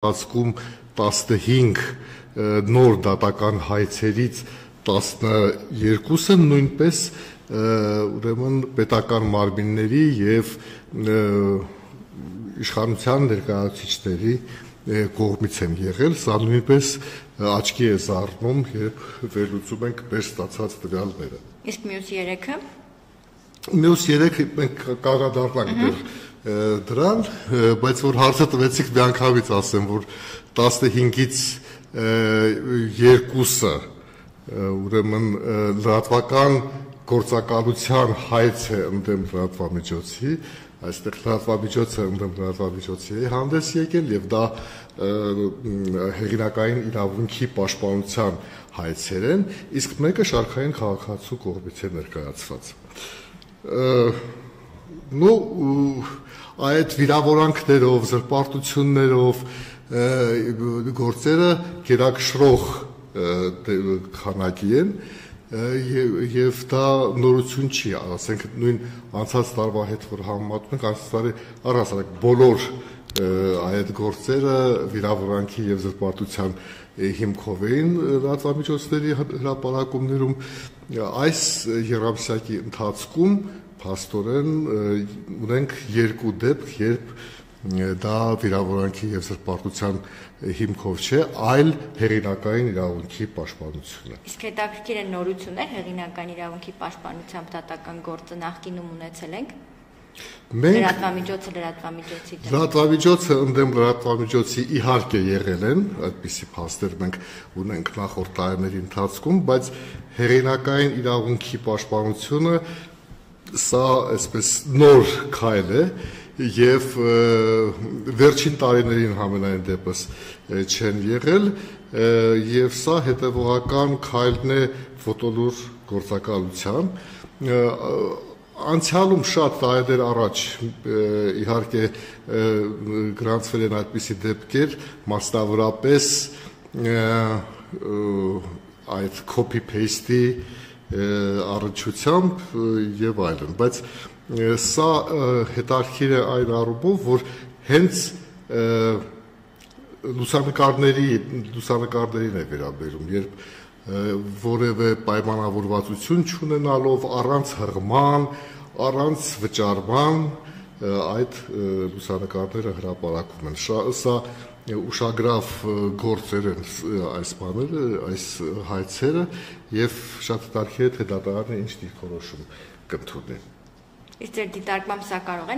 Ասկում 15 նոր դատական հայցերից 12-ը նույնպես ուրեմն պետական մարմինների եւ իշխանության ներկայացուցիչների կողմից են եղել, սա նույնպես աչքի է զարնում, երբ վերլուծում ենք մեր ստացած տվյալները։ Իսկ մյուս 3-ը? Մյուս 3-ը մենք կառադառնանք դրան, բայց որ հարցը տվեցիք միանգամից ասեմ, որ 15-ից 2-ը ուրեմն լրատվական գործակալության հայց է ընդդեմ լրատվամիջոցի, այստեղ լրատվամիջոցը ընդդեմ լրատվամիջոցի է հանդես եկել եւ դա հեղինակային իրավունքի պաշտպանության հայցեր են, իսկ մեկը շարքային քաղաքացու կողմից է ներկայացված։ Այդ վիրավորանքներով, զրպարտություններով գործերը գերակշռող քանակի են եւ դա նորություն չի, ասենք նույն անցած տարվա հետ որ համեմատում ենք, անցած տարի առհասարակ բոլոր այդ գործերը վիրավորանքի եւ զրպարտության հիմքով էին լրատվամիջոցների հրապարակումներում, այս երամսյակի ընթացքում փաստորեն ունենք 2 դեպք, երբ դա վիրավորանքի եւ զրպարտության հիմքով չէ, այլ հեղինակային իրավունքի պաշտպանություն է։ Իսկ հետաքրքիր է նորություններ հեղինակային իրավունքի պաշտպանությամբ դատական գործը նախկինում ունեցել ենք։ Լրատվամիջոցը ընդդեմ լրատվամիջոցի իհարկե եղել են, այդպիսի փաստեր մենք ունենք նախորդ տարիների ընթացքում, բայց հեղինակային իրավունքի պաշտպանությունը սա այսպես նոր քայլ է եւ վերջին տարիներին համենայն դեպս չեն եղել եւ սա հետեւողական քայլն է ֆոտոլուր գործակալության անցյալում շատ տարիներ առաջ իհարկե գրանցվել են այդպիսի դեպքեր մասնավորապես այդ copy paste-ի առնչությամբ եւ այլն, բայց սա հետաքրքիր է այն առումով, որ հենց լուսանկարներին է վերաբերում, երբ որևէ պայմանավորվածություն չունենալով առանց հղման, առանց վճարման այդ լուսանկարները հրապարակվում են։ Սա ուշագրավ գործեր են այս բաները, այս հայցերը եւ շատ հետաքրքիր է թե դատարանը ինչ դիրքորոշում կընդունի։ Իսկ ձեր դիտարկմամբ սա կարող է